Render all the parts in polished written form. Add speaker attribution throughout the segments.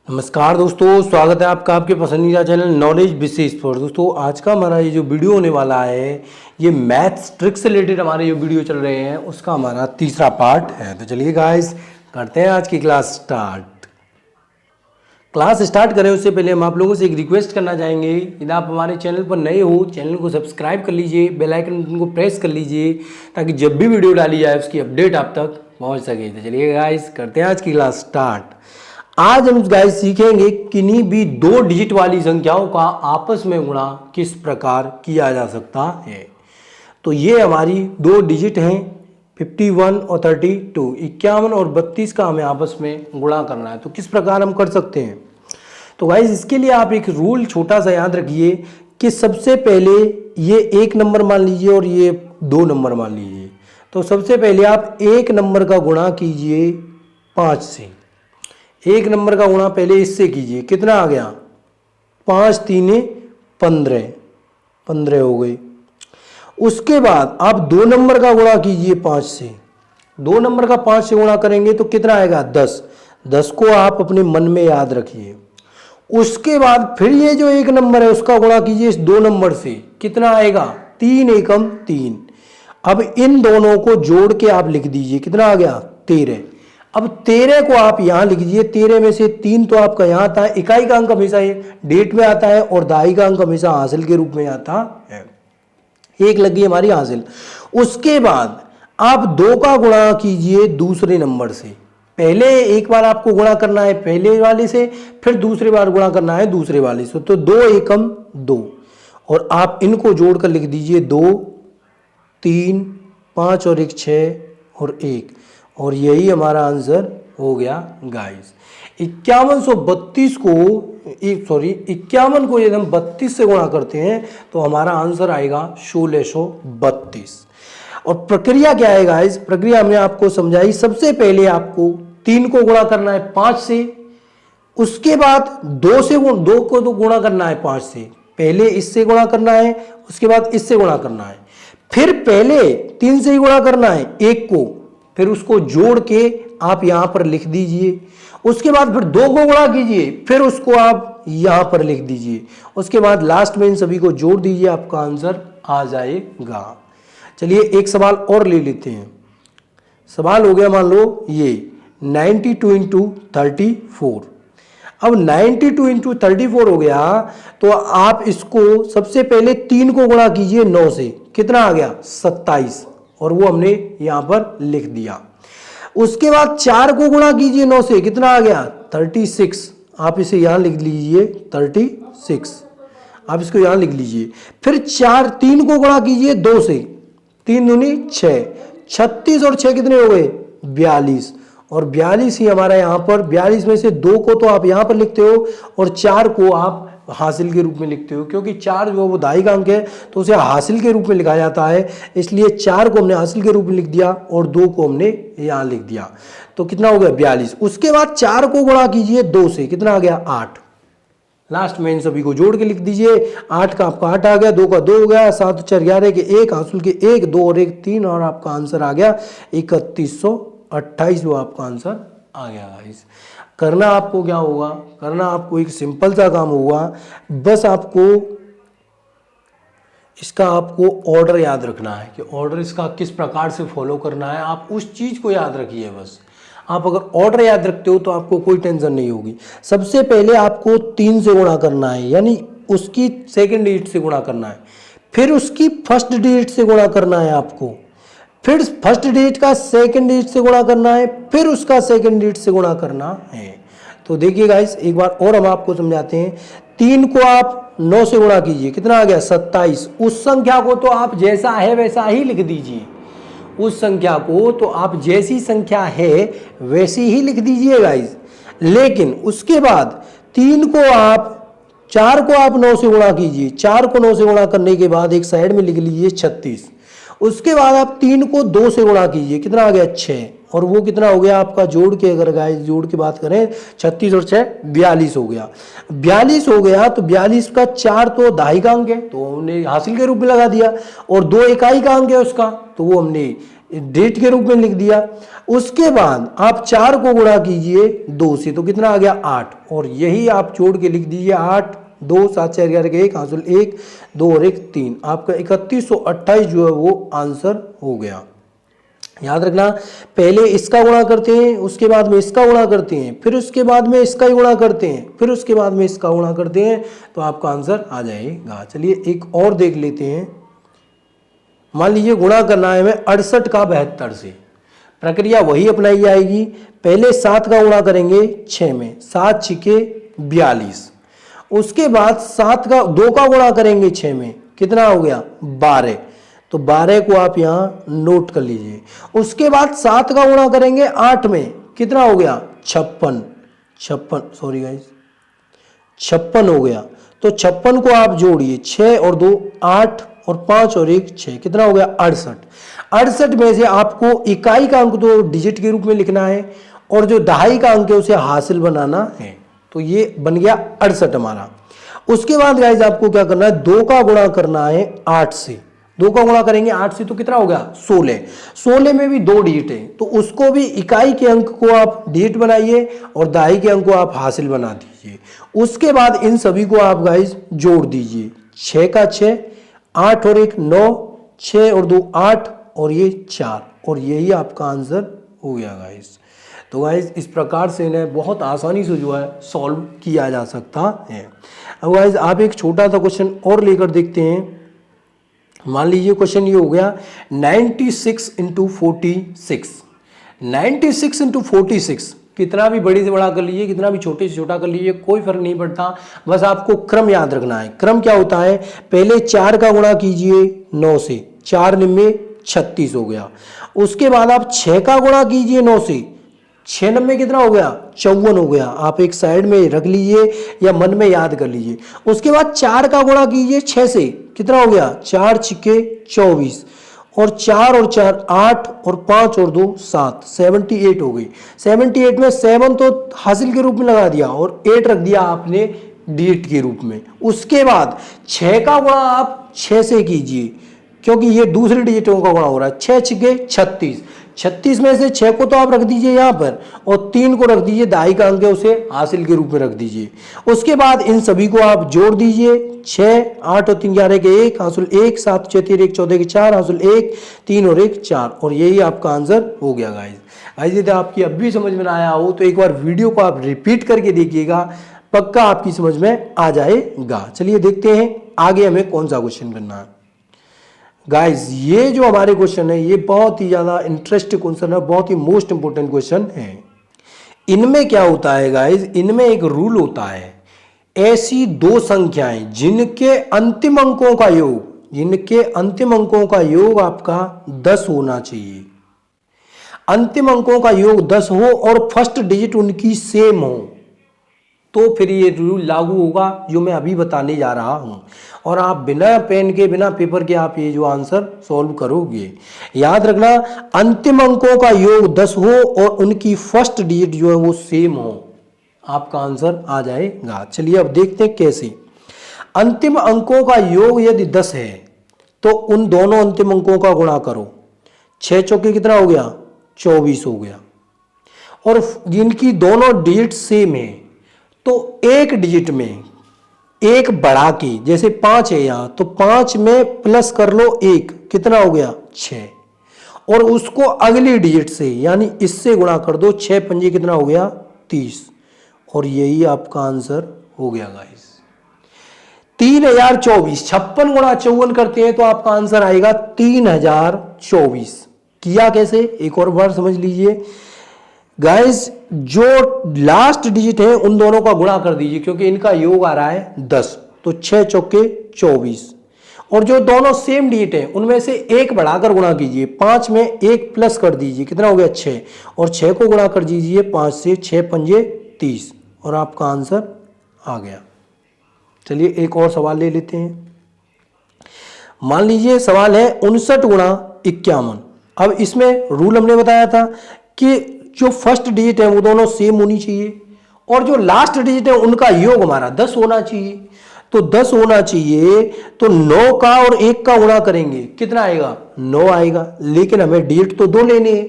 Speaker 1: नमस्कार दोस्तों, स्वागत है आपका आपके पसंदीदा चैनल नॉलेज विशेष पर। दोस्तों आज का हमारा ये जो वीडियो होने वाला है ये मैथ्स ट्रिक्स से रिलेटेड हमारे जो वीडियो चल रहे हैं उसका हमारा तीसरा पार्ट है। तो चलिए गाइस करते हैं आज की क्लास स्टार्ट। क्लास स्टार्ट करें उससे पहले हम आप लोगों से एक रिक्वेस्ट करना चाहेंगे, यदि आप हमारे चैनल पर नए हो चैनल को सब्सक्राइब कर लीजिए, बेल आइकन को प्रेस कर लीजिए ताकि जब भी वीडियो डाली जाए उसकी अपडेट आप तक पहुँच सके। तो चलिए गाइस करते हैं आज की क्लास स्टार्ट। आज हम गाइस सीखेंगे किन्हीं भी दो डिजिट वाली संख्याओं का आपस में गुणा किस प्रकार किया जा सकता है। तो ये हमारी दो डिजिट हैं 51 और 32, 51 और 32 का हमें आपस में गुणा करना है। तो किस प्रकार हम कर सकते हैं। तो गाइस इसके लिए आप एक रूल छोटा सा याद रखिए कि सबसे पहले ये 1 नंबर मान लीजिए और ये 2 नंबर मान लीजिए। तो सबसे पहले आप 1 नंबर का गुणा कीजिए 5 से। 1 नंबर का गुणा पहले इससे कीजिए, कितना आ गया 5 3 15, 15 हो गई। उसके बाद आप 2 नंबर का गुणा कीजिए 5 से। 2 नंबर का 5 से गुणा करेंगे तो कितना आएगा 10। 10 को आप अपने मन में याद रखिए। उसके बाद फिर ये जो 1 नंबर है उसका गुणा कीजिए इस 2 नंबर से, कितना आएगा 3 एकम 3। अब इन दोनों को जोड़ के आप लिख दीजिए, कितना आ गया 13। अब 13 को आप यहां लिख दीजिए। 13 में से 3 तो आपका यहां आता है, इकाई का अंक हमेशा डेट में आता है और दहाई का अंक हमेशा हासिल के रूप में आता है। एक लग गई हमारी हासिल। उसके बाद आप 2 का गुणा कीजिए दूसरे नंबर से। पहले एक बार आपको गुणा करना है पहले वाले से, फिर दूसरी बार गुणा करना है दूसरे वाले से। तो 2 एकम 2 और आप इनको जोड़कर लिख दीजिए 2 3 5 और 1 6 और 1, और यही हमारा आंसर हो गया गाइस। 5132 को 51 को यदि हम 32 से गुणा करते हैं तो हमारा आंसर आएगा 1632। और प्रक्रिया क्या है गाइस, प्रक्रिया हमने आपको समझाई। सबसे पहले आपको 3 को गुणा करना है 5 से, उसके बाद 2 को तो गुणा करना है 5 से। पहले इससे गुणा करना है, उसके बाद इससे गुणा करना है, फिर पहले 3 से ही गुणा करना है 1 को, फिर उसको जोड़ के आप यहां पर लिख दीजिए। उसके बाद फिर 2 को गुणा कीजिए, फिर उसको आप यहां पर लिख दीजिए। उसके बाद लास्ट में इन सभी को जोड़ दीजिए, आपका आंसर आ जाएगा। चलिए एक सवाल और ले लेते हैं। सवाल हो गया मान लो ये 92 इंटू 34। अब 92 इंटू 34 हो गया तो आप इसको सबसे पहले 3 को गुणा कीजिए 9 से, कितना आ गया 27, और वो हमने यहां पर लिख दिया। उसके बाद 4 को गुणा कीजिए 9 से, कितना आ गया 36, आप इसे यहां लिख लीजिए 36, आप इसको यहां लिख लीजिए। फिर 3 को गुणा कीजिए 2 से, 3 दूनी 6, 36 और 6 कितने हो गए 42, और 42 ही हमारा यहां पर 42 में से 2 को तो आप यहां पर लिखते हो और 4 को आप हासिल के रूप में लिखते हो, क्योंकि 4 जो वो दहाई का अंक है तो उसे हासिल के रूप में लिखा जाता है, इसलिए 4 को हमने हासिल के रूप में लिख दिया और 2 को हमने यहाँ लिख दिया। तो कितना हो गया 42। उसके बाद 4 को गुणा कीजिए 2 से, कितना आ गया 8। लास्ट में इन सभी को जोड़ के लिख दीजिए। 8 का आपका 8 आ गया, 2 का 2 हो गया, 7 4 11 के 1, हासिल के 1 2 और 1 3, और आपका आंसर आ गया 3128, वो आपका आंसर आ गया गाइस। करना आपको क्या होगा, करना आपको एक सिंपल सा काम होगा, बस आपको इसका आपको ऑर्डर याद रखना है कि ऑर्डर इसका किस प्रकार से फॉलो करना है। आप उस चीज़ को याद रखिए बस। आप अगर ऑर्डर याद रखते हो तो आपको कोई टेंशन नहीं होगी। सबसे पहले आपको 3 से गुणा करना है, यानी उसकी सेकेंड डिजिट से गुणा करना है, फिर उसकी फर्स्ट डिजिट से गुणा करना है आपको, फिर फर्स्ट डिजिट का सेकंड डिजिट से गुणा करना है, फिर उसका सेकंड डिजिट से गुणा करना है। तो देखिए गाइस एक बार और हम आपको समझाते हैं। 3 को आप 9 से गुणा कीजिए, कितना आ गया 27। उस संख्या को तो आप जैसा है वैसा ही लिख दीजिए, उस संख्या को तो आप जैसी संख्या है वैसी ही लिख दीजिए गाइस। लेकिन उसके बाद 4 को आप 9 से गुणा कीजिए, 4 को 9 से गुणा करने के बाद एक साइड में लिख लीजिए 36। उसके बाद आप 3 को 2 से गुणा कीजिए, कितना आ गया 6, और वो कितना हो गया आपका जोड़ के, अगर गाइस जोड़ के बात करें 36 और 6 42 हो गया। 42 हो गया तो 42 का 4 तो दहाई का अंक है तो हमने हासिल के रूप में लगा दिया, और 2 इकाई का अंक है उसका तो वो हमने डिजिट के रूप में लिख दिया। उसके बाद आप 4 को गुणा कीजिए 2 से, तो कितना आ गया 8, और यही आप जोड़ के लिख दीजिए 8 2 7 4 11 1 हासिल 1 2 और 1 3, आपका 3128 जो है वो आंसर हो गया। याद रखना, पहले इसका गुणा करते हैं, उसके बाद में इसका गुणा करते हैं, फिर उसके बाद में इसका ही गुणा करते हैं, फिर उसके बाद में इसका गुणा करते हैं, तो आपका आंसर आ जाएगा। चलिए एक और देख लेते हैं। मान लीजिए गुणा करना है हमें 68 का 72 से, प्रक्रिया वही अपनाई जाएगी। पहले 7 का गुणा करेंगे 6 में, 7 छिके 42, उसके बाद 7 का 2 का गुणा करेंगे 6 में, कितना हो गया 12, तो 12 को आप यहाँ नोट कर लीजिए। उसके बाद 7 का गुणा करेंगे 8 में, कितना हो गया 56 सॉरी गाइस 56 हो गया। तो 56 को आप जोड़िए, 6 और 2 8 और 5 और 1 6, कितना हो गया 68 में से आपको इकाई का अंक तो डिजिट के रूप में लिखना है और जो दहाई का अंक है उसे हासिल बनाना है, तो ये बन गया 68 हमारा। उसके बाद गाइस आपको क्या करना है, 2 का गुणा करना है 8 से, 2 का गुणा करेंगे 8 से तो कितना हो गया 16 में भी 2 डिजिट है, तो उसको भी इकाई के अंक को आप डिजिट बनाइए और दहाई के अंक को आप हासिल बना दीजिए। उसके बाद इन सभी को आप गाइस जोड़ दीजिए, 6 का 6 8 और 1 9 6 और 2 8 और ये 4, और यही आपका आंसर हो गया गाइस। तो गाइस इस प्रकार से इन्हें बहुत आसानी से जो है सॉल्व किया जा सकता है। अब गाइस आप एक छोटा सा क्वेश्चन और लेकर देखते हैं। मान लीजिए क्वेश्चन ये हो गया 96 इंटू 46, 96 इंटू 46, कितना भी बड़ी से बड़ा कर लीजिए, कितना भी छोटे से छोटा कर लीजिए, कोई फर्क नहीं पड़ता, बस आपको क्रम याद रखना है। क्रम क्या होता है, पहले 4 का गुणा कीजिए 9 से, 4 9 36 हो गया। उसके बाद आप 6 का गुणा कीजिए 9 से, 6 9 कितना हो गया 54 हो गया। आप एक साइड में रख लीजिए या मन में याद कर लीजिए। उसके बाद 4 का गुणा कीजिए 6 से, कितना हो गया 4 छिके 24, और 4 और 4 8 और 5 और 2 7, 78 हो गई। 78 में 7 तो हासिल के रूप में लगा दिया और 8 रख दिया आपने डिजिट के रूप में। उसके बाद 6 का गुणा आप 6 से कीजिए, क्योंकि ये दूसरे डिजिटों का गुणा हो रहा है। 6 छिके 36, 36 में से 6 को तो आप रख दीजिए यहाँ पर और 3 को रख दीजिए, दहाई का अंक है उसे हासिल के रूप में रख दीजिए। उसके बाद इन सभी को आप जोड़ दीजिए, 6 8 और 3 11 के 1 हासिल 1 7 6 3 1 14 के 4 हासिल 1 3 और 1 4, और यही आपका आंसर हो गया गाइस। यदि आपकी अब भी समझ में ना आया हो तो एक बार वीडियो को आप रिपीट करके देखिएगा, पक्का आपकी समझ में आ जाएगा। चलिए देखते हैं आगे हमें कौन सा क्वेश्चन करना है। गाइस ये जो हमारे क्वेश्चन है ये बहुत ही ज़्यादा इंटरेस्टिंग क्वेश्चन है, बहुत ही मोस्ट इंपोर्टेंट क्वेश्चन है। इनमें क्या होता है गाइस, इनमें एक रूल होता है, ऐसी 2 संख्याएं जिनके अंतिम अंकों का योग आपका 10 होना चाहिए, अंतिम अंकों का योग 10 हो और फर्स्ट डिजिट उनकी सेम हो, तो फिर ये रूल लागू होगा जो मैं अभी बताने जा रहा हूं, और आप बिना पेन के बिना पेपर के आप ये जो आंसर सॉल्व करोगे। याद रखना, अंतिम अंकों का योग 10 हो और उनकी फर्स्ट डिजिट जो है वो सेम हो, आपका आंसर आ जाएगा। चलिए अब देखते हैं कैसे। अंतिम अंकों का योग यदि 10 है तो उन दोनों अंतिम अंकों का गुणा करो, 6 चौके कितना हो गया 24 हो गया, और जिनकी दोनों डिजिट सेम है तो एक डिजिट में एक बढ़ा के, जैसे 5 है यहां तो 5 में प्लस कर लो 1, कितना हो गया 6, और उसको अगली डिजिट से यानी इससे गुणा कर दो, 6 पंजे कितना हो गया 30, और यही आपका आंसर हो गया गाइस। 3024, 56 गुणा 54 करते हैं तो आपका आंसर आएगा 3024। किया कैसे, एक और बार समझ लीजिए गाइस। जो लास्ट डिजिट है उन दोनों का गुणा कर दीजिए, क्योंकि इनका योग आ रहा है 10, तो 6 चौके 24, और जो दोनों सेम डिजिट है उनमें से एक बढ़ाकर गुणा कीजिए, 5 में एक प्लस कर दीजिए, कितना हो गया 6, और 6 को गुणा कर दीजिए 5 से, 6 पंजे 30, और आपका आंसर आ गया। चलिए एक और सवाल ले लेते हैं। मान लीजिए सवाल है 59 गुणा 51। अब इसमें रूल हमने बताया था कि जो फर्स्ट डिजिट है वो दोनों सेम होनी चाहिए और जो लास्ट डिजिट है उनका योग हमारा 10 होना चाहिए। तो 10 होना चाहिए, तो 9 का और 1 का गुणा करेंगे कितना आएगा, 9 आएगा। लेकिन हमें डिजिट तो 2 लेने हैं,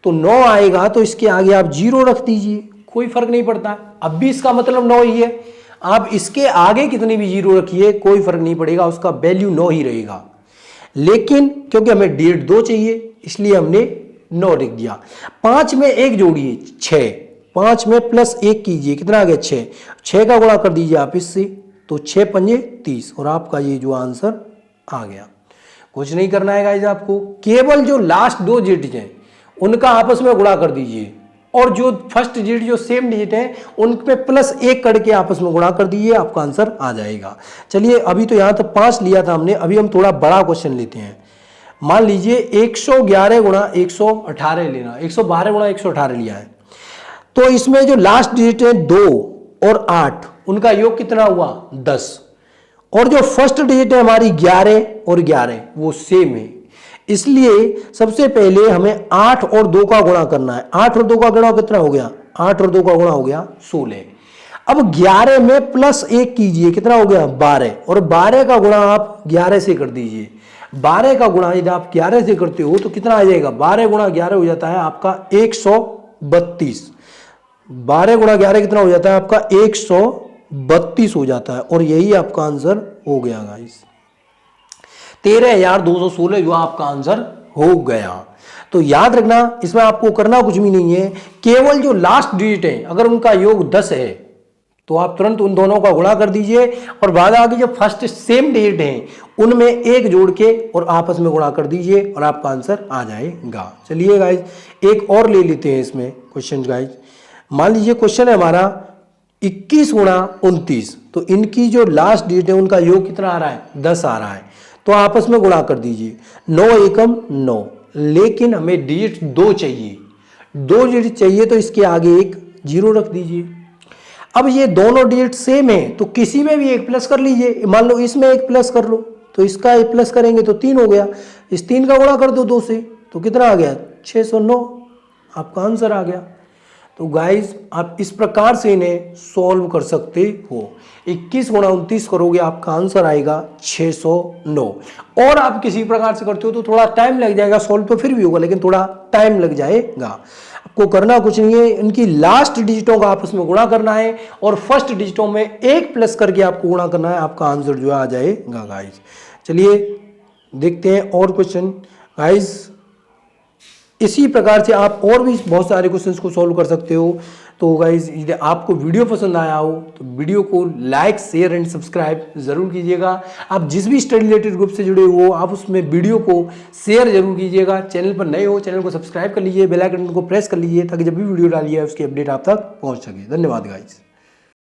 Speaker 1: तो 9 आएगा, तो इसके आगे आप 0 रख दीजिए, कोई फर्क नहीं पड़ता। अब भी इसका मतलब 9 ही है, आप इसके आगे कितनी भी 0 रखिए कोई फर्क नहीं पड़ेगा, उसका वैल्यू 9 ही रहेगा। लेकिन क्योंकि हमें डिजिट 2 चाहिए इसलिए हमने 9 लिख दिया। 5 में 1 जोड़िए 6, 5 में प्लस 1 कीजिए कितना आ गया 6, 6 का गुणा कर दीजिए आप इससे, तो 6 पंजे 30 और आपका ये जो आंसर आ गया। कुछ नहीं करना है गाइस आपको, केवल जो लास्ट 2 डिजिट हैं उनका आपस में गुणा कर दीजिए और जो फर्स्ट डिजिट जो सेम डिजिट है उनमें प्लस 1 करके आपस में गुणा कर दीजिए, आपका आंसर आ जाएगा। चलिए अभी तो यहां तक 5 लिया था हमने, अभी हम थोड़ा बड़ा क्वेश्चन लेते हैं। मान लीजिए 111 गुणा 118 लेना, 112 गुणा 118 लिया है, तो इसमें जो लास्ट डिजिट है 2 और 8 उनका योग कितना हुआ 10, और जो फर्स्ट डिजिट है हमारी 11 और 11 वो सेम है, इसलिए सबसे पहले हमें 8 और 2 का गुणा करना है। 8 और 2 का गुणा कितना हो गया, 8 और 2 का गुणा हो गया 16। अब 11 में प्लस 1 कीजिए कितना हो गया 12, और 12 का गुणा आप 11 से कर दीजिए। 12 का गुणा यदि आप 11 से करते हो तो कितना आ जाएगा, 12 गुणा 11 हो जाता है आपका 132। 12 गुणा 11 कितना हो जाता है आपका 132 हो जाता है, और यही आपका आंसर हो गया गाइस, 13,216 जो आपका आंसर हो गया। तो याद रखना इसमें आपको करना कुछ भी नहीं है, केवल जो लास्ट डिजिट है अगर उनका योग 10 है तो आप तुरंत उन दोनों का गुणा कर दीजिए, और बाद आगे जो फर्स्ट सेम डिजिट हैं उनमें 1 जोड़ के और आपस में गुणा कर दीजिए और आपका आंसर आ जाएगा। चलिए गाइज एक और ले लेते हैं इसमें क्वेश्चन गाइज। मान लीजिए क्वेश्चन है हमारा 21 गुणा 29, तो इनकी जो लास्ट डिजिट है उनका योग कितना आ रहा है 10 आ रहा है, तो आपस में गुणा कर दीजिए। 9 एकम 9, लेकिन हमें डिजिट 2 चाहिए, 2 डिजिट चाहिए तो इसके आगे एक 0 रख दीजिए। अब ये दोनों डिजिट सेम है तो किसी में भी एक प्लस कर लीजिए, मान लो इसमें एक प्लस कर लो तो इसका एक प्लस करेंगे तो 3 हो गया, इस 3 का गुणा कर दो 2 से तो कितना आ गया 609, आपका आंसर आ गया। तो गाइज आप इस प्रकार से इन्हें सॉल्व कर सकते हो। 21 गुणा 29 करोगे आपका आंसर आएगा 609, और आप किसी प्रकार से करते हो तो थोड़ा टाइम लग जाएगा, सॉल्व तो फिर भी होगा लेकिन थोड़ा टाइम लग जाएगा। आपको करना कुछ नहीं है, इनकी लास्ट डिजिटों का आपस में गुणा करना है और फर्स्ट डिजिटों में एक प्लस करके आपको गुणा करना है, आपका आंसर जो है आ जाएगा गाइज। चलिए देखते हैं और क्वेश्चन गाइज। इसी प्रकार से आप और भी बहुत सारे क्वेश्चंस को सॉल्व कर सकते हो। तो गाइज यदि आपको वीडियो पसंद आया हो तो वीडियो को लाइक शेयर एंड सब्सक्राइब जरूर कीजिएगा। आप जिस भी स्टडी रिलेटेड ग्रुप से जुड़े हो आप उसमें वीडियो को शेयर जरूर कीजिएगा। चैनल पर नए हो चैनल को सब्सक्राइब कर लीजिए, बेल आइकन को प्रेस कर लीजिए ताकि जब भी वीडियो डालिए उसकी अपडेट आप तक पहुंच सके। धन्यवाद गाइज।